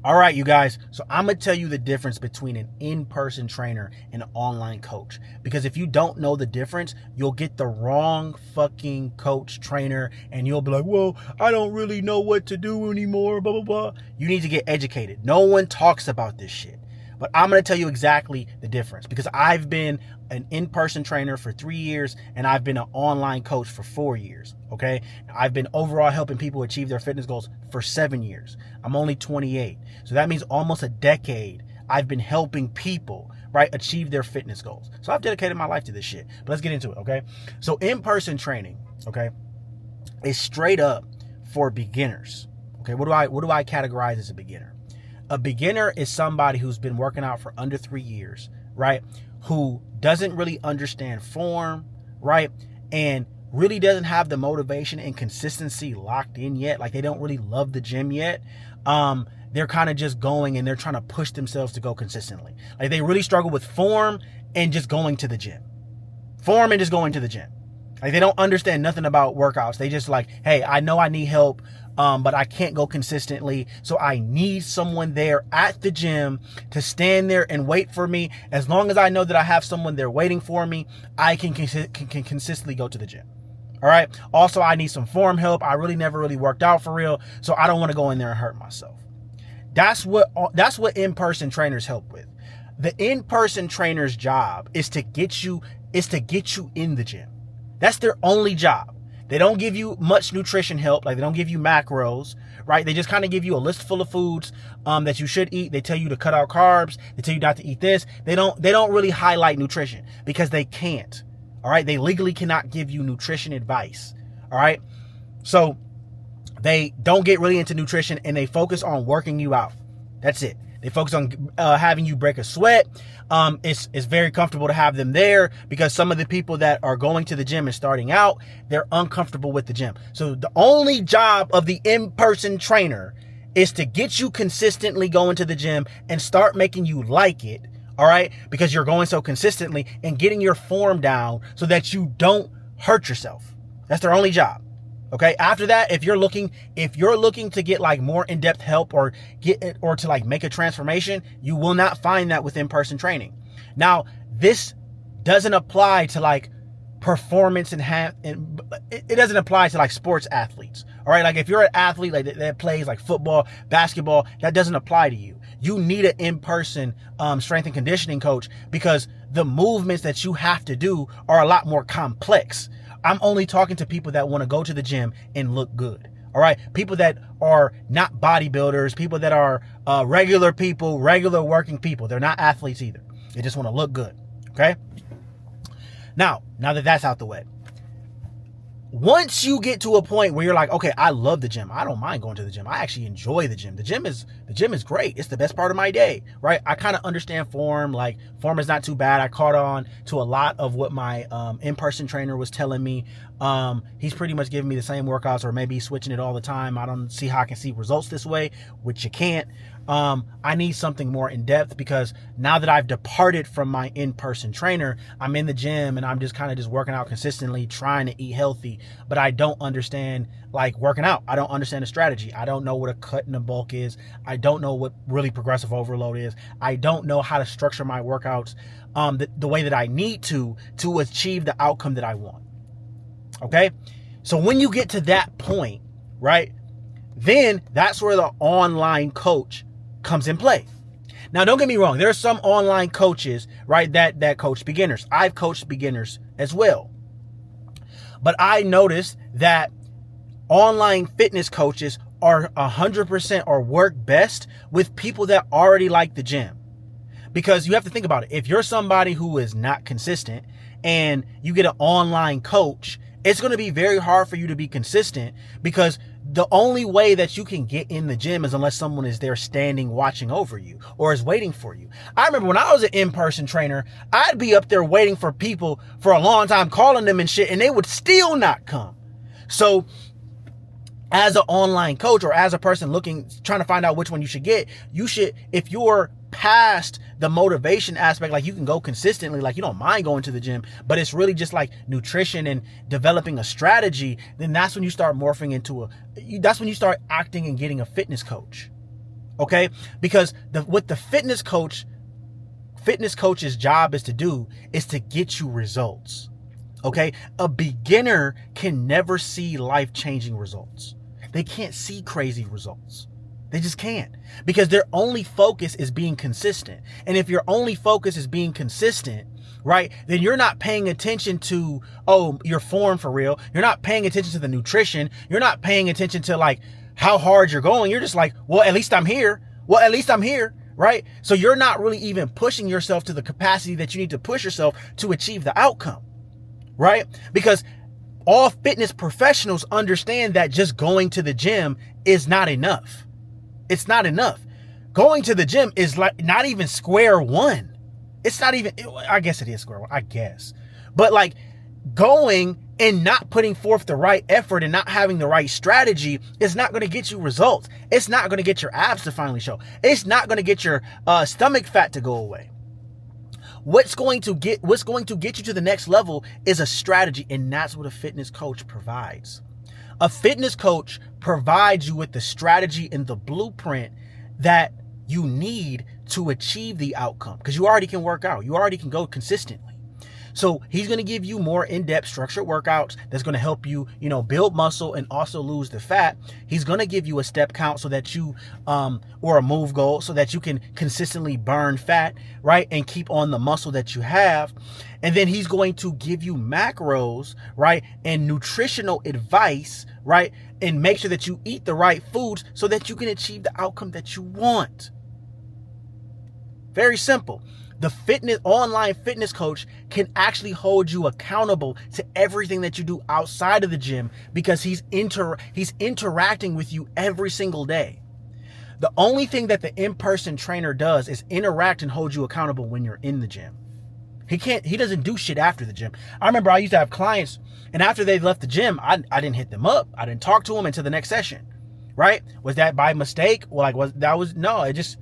All right, you guys. So I'm going to tell you the difference between an in-person trainer and an online coach. Because if you don't know the difference, you'll get the wrong fucking coach trainer and you'll be like, well, I don't really know what to do anymore, blah, blah, blah. You need to get educated. No one talks about this shit. But I'm going to tell you exactly the difference because I've been an in-person trainer for 3 years and I've been an online coach for 4 years. Okay. I've been overall helping people achieve their fitness goals for 7 years. I'm only 28. So that means almost a decade I've been helping people, right, achieve their fitness goals. So I've dedicated my life to this shit. But let's get into it. Okay. So in-person training, okay, is straight up for beginners. Okay. What do I categorize as a beginner? A beginner is somebody who's been working out for under 3 years, right? Who doesn't really understand form, right? And really doesn't have the motivation and consistency locked in yet. Like they don't really love the gym yet. They're kind of just going and they're trying to push themselves to go consistently. Like they really struggle with form and just going to the gym. Form and just going to the gym. Like they don't understand nothing about workouts. They just like, hey, I know I need help. But I can't go consistently. So I need someone there at the gym to stand there and wait for me. As long as I know that I have someone there waiting for me, I can consistently go to the gym. All right. Also, I need some form help. I really never really worked out for real. So I don't want to go in there and hurt myself. That's what in-person trainers help with. The in-person trainer's job is to get you in the gym. That's their only job. They don't give you much nutrition help. Like they don't give you macros, right? They just kind of give you a list full of foods that you should eat. They tell you to cut out carbs. They tell you not to eat this. They don't really highlight nutrition because they can't. All right. They legally cannot give you nutrition advice. All right. So they don't get really into nutrition and they focus on working you out. That's it. They focus on having you break a sweat. It's very comfortable to have them there because some of the people that are going to the gym and starting out, they're uncomfortable with the gym. So the only job of the in-person trainer is to get you consistently going to the gym and start making you like it. All right. Because you're going so consistently and getting your form down so that you don't hurt yourself. That's their only job. Okay. After that, if you're looking to get like more in-depth help or to like make a transformation, you will not find that with in-person training. Now, this doesn't apply to like performance and it doesn't apply to like sports athletes. All right. Like if you're an athlete like that plays like football, basketball, that doesn't apply to you. You need an in-person strength and conditioning coach because the movements that you have to do are a lot more complex. I'm only talking to people that want to go to the gym and look good. All right. People that are not bodybuilders, people that are regular people, regular working people. They're not athletes either. They just want to look good. Okay. Now that that's out the way, once you get to a point where you're like, okay, I love the gym. I don't mind going to the gym. I actually enjoy the gym. The gym is great. It's the best part of my day, right? I kind of understand form. Like form is not too bad. I caught on to a lot of what my in-person trainer was telling me. He's pretty much giving me the same workouts or maybe switching it all the time. I don't see how I can see results this way, which you can't. I need something more in depth because now that I've departed from my in-person trainer, I'm in the gym and I'm just kind of just working out consistently, trying to eat healthy, but I don't understand like working out. I don't understand the strategy. I don't know what a cut and a bulk is. I don't know what really progressive overload is. I don't know how to structure my workouts, the way that I need to achieve the outcome that I want. Okay. So when you get to that point, right, then that's where the online coach comes in play. Now, don't get me wrong. There are some online coaches, right, that coach beginners. I've coached beginners as well. But I noticed that online fitness coaches are 100% or work best with people that already like the gym. Because you have to think about it. If you're somebody who is not consistent and you get an online coach, it's going to be very hard for you to be consistent because the only way that you can get in the gym is unless someone is there standing, watching over you or is waiting for you. I remember when I was an in-person trainer, I'd be up there waiting for people for a long time, calling them and shit, and they would still not come. So as an online coach or as a person trying to find out which one you should get, if you're past the motivation aspect, like you can go consistently, like you don't mind going to the gym, but it's really just like nutrition and developing a strategy, then that's when you start morphing into that's when you start acting and getting a fitness coach. Okay? Because what the fitness coach's job is to do is to get you results. Okay? A beginner can never see life-changing results. They can't see crazy results. They just can't, because their only focus is being consistent. And if your only focus is being consistent, right, then you're not paying attention to, your form for real. You're not paying attention to the nutrition. You're not paying attention to like how hard you're going. You're just like, well, at least I'm here. Well, at least I'm here. Right. So you're not really even pushing yourself to the capacity that you need to push yourself to achieve the outcome. Right. Because all fitness professionals understand that just going to the gym is not enough. It's not enough. Going to the gym is like not even square one. It's not even, I guess it is square one, I guess. But like going and not putting forth the right effort and not having the right strategy is not going to get you results. It's not going to get your abs to finally show. It's not going to get your stomach fat to go away. What's going to get you to the next level is a strategy, and that's what a fitness coach provides. A fitness coach provides you with the strategy and the blueprint that you need to achieve the outcome, because you already can work out. You already can go consistently. So he's going to give you more in-depth structured workouts that's going to help you, build muscle and also lose the fat. He's going to give you a step count so that you, or a move goal so that you can consistently burn fat, right? And keep on the muscle that you have. And then he's going to give you macros, right? And nutritional advice, right? And make sure that you eat the right foods so that you can achieve the outcome that you want. Very simple. The online fitness coach can actually hold you accountable to everything that you do outside of the gym, because he's interacting with you every single day. The only thing that the in-person trainer does is interact and hold you accountable when you're in the gym. He doesn't do shit after the gym. I remember I used to have clients, and after they left the gym, I didn't hit them up. I didn't talk to them until the next session. Right? Was that by mistake? No, it just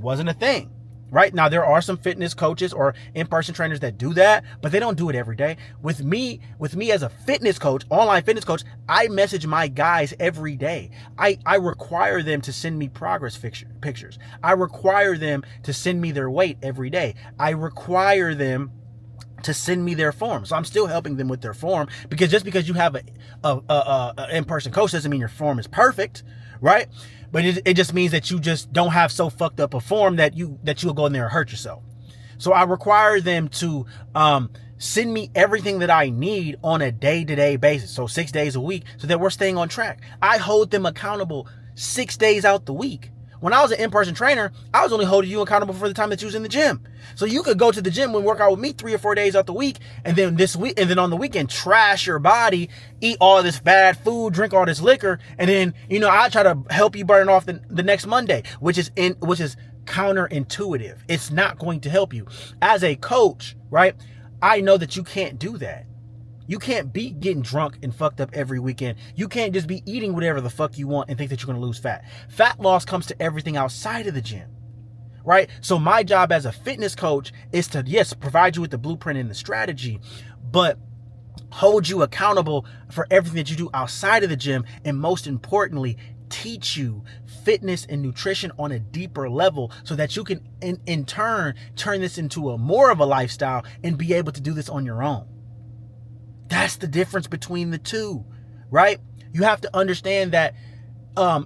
wasn't a thing. Right? Now, there are some fitness coaches or in-person trainers that do that, but they don't do it every day. With me as a fitness coach, online fitness coach, I message my guys every day. I require them to send me progress pictures. I require them to send me their weight every day. I require them to send me their form. So I'm still helping them with their form, because just because you have a in-person coach doesn't mean your form is perfect, right? But it just means that you just don't have so fucked up a form that you'll go in there and hurt yourself. So I require them to send me everything that I need on a day-to-day basis. So 6 days a week, so that we're staying on track. I hold them accountable 6 days out the week. When I was an in-person trainer, I was only holding you accountable for the time that you was in the gym. So you could go to the gym and work out with me 3 or 4 days out the week, and then on the weekend trash your body, eat all this bad food, drink all this liquor, and then I try to help you burn off the next Monday, which is counterintuitive. It's not going to help you. As a coach, right? I know that you can't do that. You can't be getting drunk and fucked up every weekend. You can't just be eating whatever the fuck you want and think that you're going to lose fat. Fat loss comes to everything outside of the gym, right? So my job as a fitness coach is to, yes, provide you with the blueprint and the strategy, but hold you accountable for everything that you do outside of the gym. And most importantly, teach you fitness and nutrition on a deeper level so that you can in turn turn this into more of a lifestyle and be able to do this on your own. That's the difference between the two, right? You have to understand that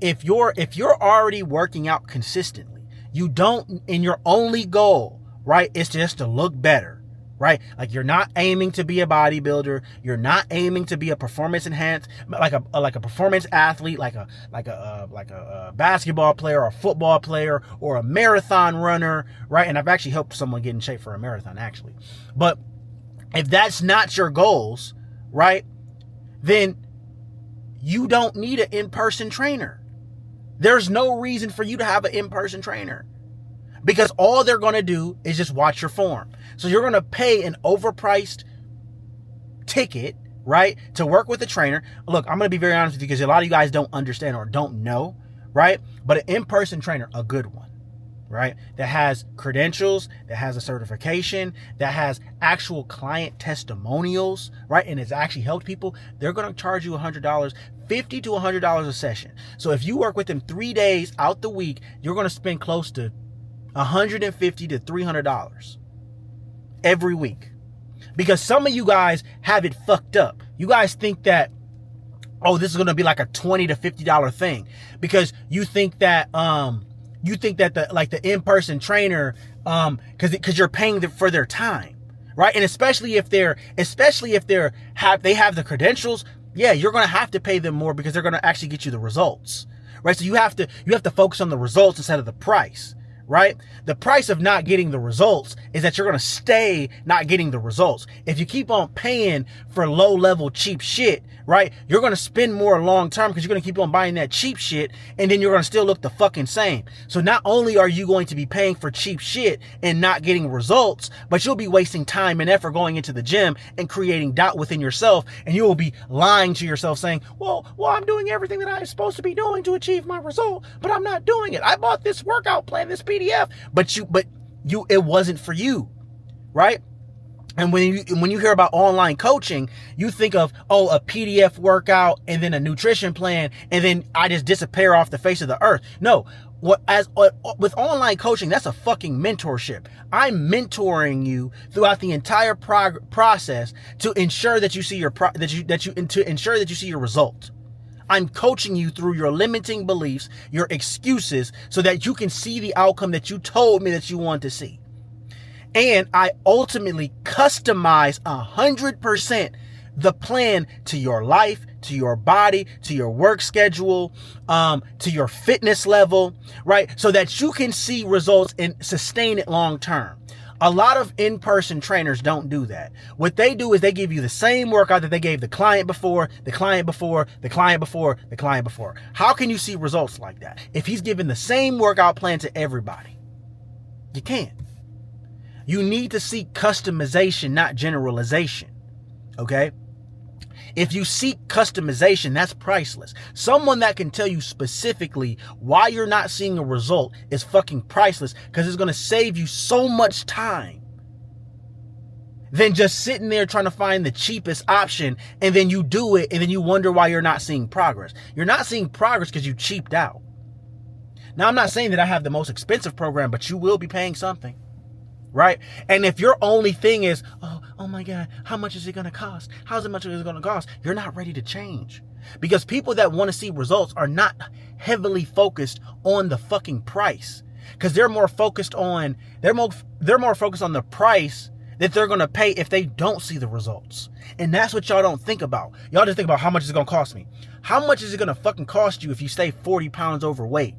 if you're already working out consistently, and your only goal, right, is just to look better, right? Like, you're not aiming to be a bodybuilder, you're not aiming to be a performance enhanced, like a performance athlete, like a basketball player or a football player or a marathon runner, right? And I've actually helped someone get in shape for a marathon, actually, but if that's not your goals, right, then you don't need an in-person trainer. There's no reason for you to have an in-person trainer, because all they're going to do is just watch your form. So you're going to pay an overpriced ticket, right, to work with a trainer. Look, I'm going to be very honest with you, because a lot of you guys don't understand or don't know, right? But an in-person trainer, a good one, right? That has credentials, that has a certification, that has actual client testimonials, right? And it's actually helped people. They're going to charge you $100, $50 to $100 a session. So if you work with them 3 days out the week, you're going to spend close to $150 to $300 every week. Because some of you guys have it fucked up. You guys think that, oh, this is going to be like a $20 to $50 thing, because you think that the in-person trainer, because you're paying them for their time, right? And especially if they have the credentials, yeah, you're going to have to pay them more because they're going to actually get you the results, right? So you have to focus on the results instead of the price. Right? The price of not getting the results is that you're going to stay not getting the results. If you keep on paying for low level cheap shit, right? You're going to spend more long term because you're going to keep on buying that cheap shit, and then you're going to still look the fucking same. So not only are you going to be paying for cheap shit and not getting results, but you'll be wasting time and effort going into the gym and creating doubt within yourself, and you will be lying to yourself saying, well, I'm doing everything that I'm supposed to be doing to achieve my result, but I'm not doing it. I bought this workout plan, this PDF, but it wasn't for you, right? And when you hear about online coaching, you think of, oh, a PDF workout and then a nutrition plan, and then I just disappear off the face of the earth. No, with online coaching, that's a fucking mentorship. I'm mentoring you throughout the entire process to ensure that you see your result. I'm coaching you through your limiting beliefs, your excuses, so that you can see the outcome that you told me that you want to see. And I ultimately customize 100% the plan to your life, to your body, to your work schedule, to your fitness level, right? So that you can see results and sustain it long term. A lot of in-person trainers don't do that. What they do is they give you the same workout that they gave the client before, the client before, the client before, the client before. How can you see results like that if he's giving the same workout plan to everybody? You can't. You need to seek customization, not generalization. Okay? If you seek customization, that's priceless. Someone that can tell you specifically why you're not seeing a result is fucking priceless, because it's going to save you so much time than just sitting there trying to find the cheapest option, and then you do it and then you wonder why you're not seeing progress. You're not seeing progress because you cheaped out. Now, I'm not saying that I have the most expensive program, but you will be paying something. Right? And if your only thing is, oh my God, how much is it going to cost? How's much is it going to cost? You're not ready to change. Because people that want to see results are not heavily focused on the fucking price. Because they're more focused on the price that they're going to pay if they don't see the results. And that's what y'all don't think about. Y'all just think about how much it's going to cost me. How much is it going to fucking cost you if you stay 40 pounds overweight?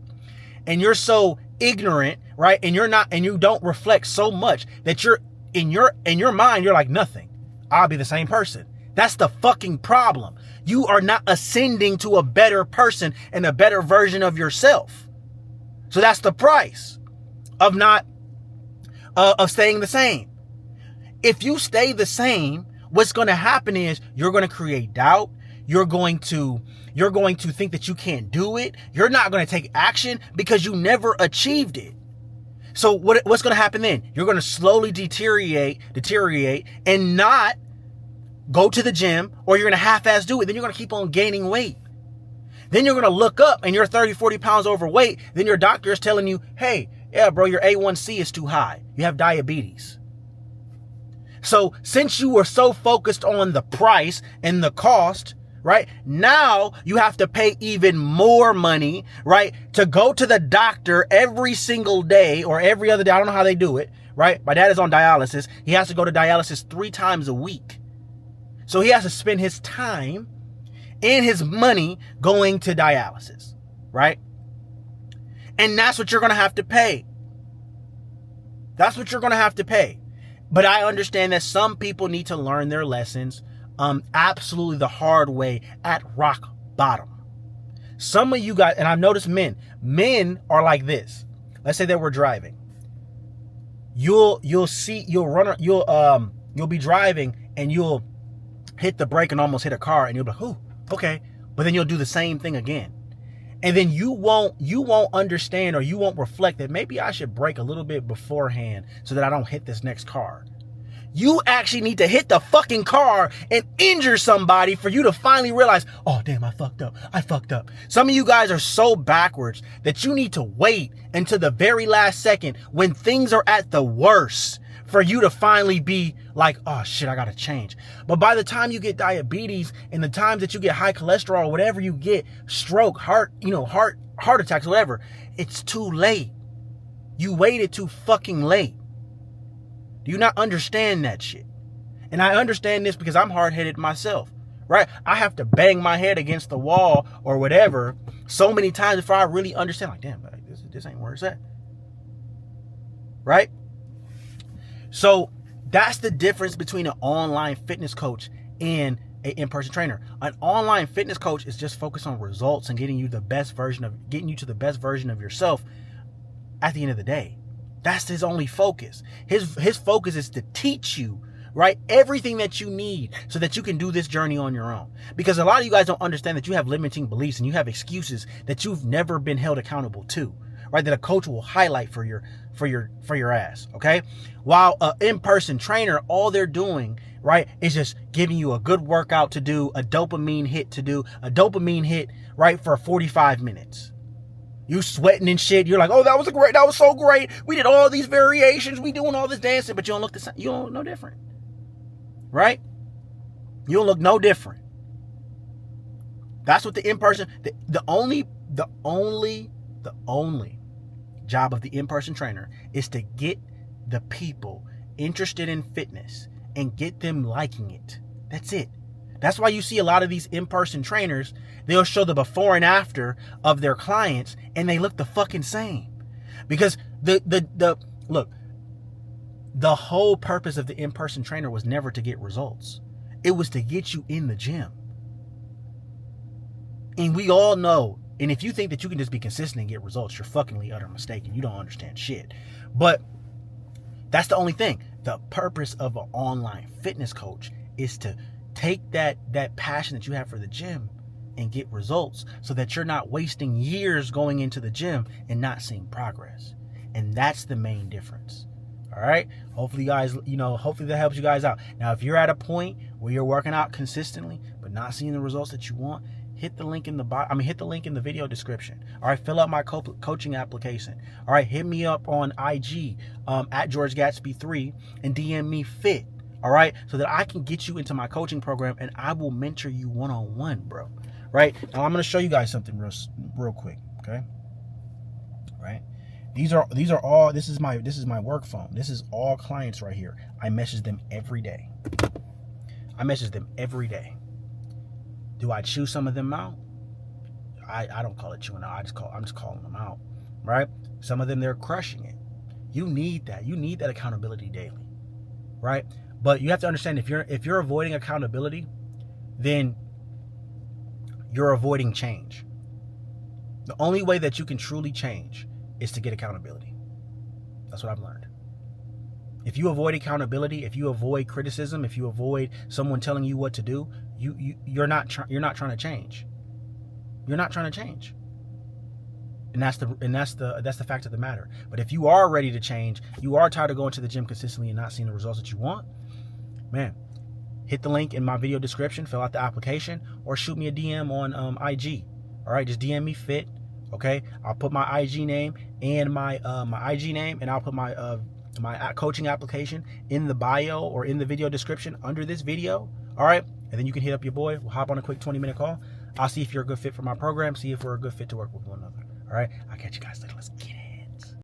And you're so ignorant, right? And you don't reflect so much that you're in your mind, you're like, nothing. I'll be the same person. That's the fucking problem. You are not ascending to a better person and a better version of yourself. So that's the price of of staying the same. If you stay the same, what's going to happen is you're going to create doubt. You're going to think that you can't do it. You're not going to take action because you never achieved it. So what's going to happen then? You're going to slowly deteriorate and not go to the gym, or you're going to half-ass do it. Then you're going to keep on gaining weight. Then you're going to look up and you're 30, 40 pounds overweight. Then your doctor is telling you, hey, yeah, bro, your A1C is too high. You have diabetes. So since you were so focused on the price and the cost, right? Now you have to pay even more money, right? To go to the doctor every single day or every other day. I don't know how they do it, right? My dad is on dialysis. He has to go to dialysis 3 times a week. So he has to spend his time and his money going to dialysis, right? And that's what you're going to have to pay. That's what you're going to have to pay. But I understand that some people need to learn their lessons absolutely the hard way at rock bottom. Some of you guys, and I've noticed men are like this. Let's say that we're driving. You'll be driving and you'll hit the brake and almost hit a car and you'll be like, ooh, okay. But then you'll do the same thing again. And then you won't understand, or you won't reflect that maybe I should brake a little bit beforehand so that I don't hit this next car. You actually need to hit the fucking car and injure somebody for you to finally realize, oh damn, I fucked up. Some of you guys are so backwards that you need to wait until the very last second when things are at the worst for you to finally be like, oh shit, I gotta change. But by the time you get diabetes and the times that you get high cholesterol, whatever you get, stroke, heart attacks, whatever, it's too late. You waited too fucking late. Do you not understand that shit? And I understand this because I'm hard-headed myself, right? I have to bang my head against the wall or whatever so many times before I really understand, like, damn, this ain't where it's at, right? So that's the difference between an online fitness coach and an in-person trainer. An online fitness coach is just focused on results and getting you to the best version of yourself at the end of the day. That's his only focus. His focus is to teach you, right, everything that you need so that you can do this journey on your own. Because a lot of you guys don't understand that you have limiting beliefs and you have excuses that you've never been held accountable to, right? That a coach will highlight for your ass, okay? While an in-person trainer, all they're doing, right, is just giving you a good workout to do, a dopamine hit, right, for 45 minutes. You sweating and shit. You're like, oh, that was so great. We did all these variations. We doing all this dancing, but you don't look the same. You don't look no different, right? You don't look no different. That's what the in-person, the only job of the in-person trainer is to get the people interested in fitness and get them liking it. That's it. That's why you see a lot of these in-person trainers, they'll show the before and after of their clients and they look the fucking same. Because the whole purpose of the in-person trainer was never to get results. It was to get you in the gym. And we all know, and if you think that you can just be consistent and get results, you're fuckingly utter mistaken. You don't understand shit. But that's the only thing. The purpose of an online fitness coach is to take that passion that you have for the gym and get results so that you're not wasting years going into the gym and not seeing progress. And that's the main difference. All right. Hopefully guys, hopefully that helps you guys out. Now, if you're at a point where you're working out consistently, but not seeing the results that you want, hit the link in the video description. All right. Fill out my coaching application. All right. Hit me up on IG at George Gatsby 3 and DM me fit. All right, so that I can get you into my coaching program and I will mentor you one-on-one, bro. Right? Now I'm going to show you guys something real quick, okay? Right? These are all, this is my work phone. This is all clients right here. I message them every day. Do I chew some of them out? I don't call it chewing out. I'm just calling them out, right? Some of them, they're crushing it. You need that. You need that accountability daily, right? But you have to understand, if you're avoiding accountability, then you're avoiding change. The only way that you can truly change is to get accountability. That's what I've learned. If you avoid accountability, if you avoid criticism, if you avoid someone telling you what to do, you're not trying to change. You're not trying to change. And that's the fact of the matter. But if you are ready to change, you are tired of going to the gym consistently and not seeing the results that you want, man, hit the link in my video description, fill out the application, or shoot me a DM on IG. All right, just DM me fit. Okay, I'll put my IG name and my IG name, and I'll put my coaching application in the bio or in the video description under this video. All right, and then you can hit up your boy. We'll hop on a quick 20-minute call. I'll see if you're a good fit for my program. See if we're a good fit to work with one another. All right, I'll catch you guys later. Let's get it.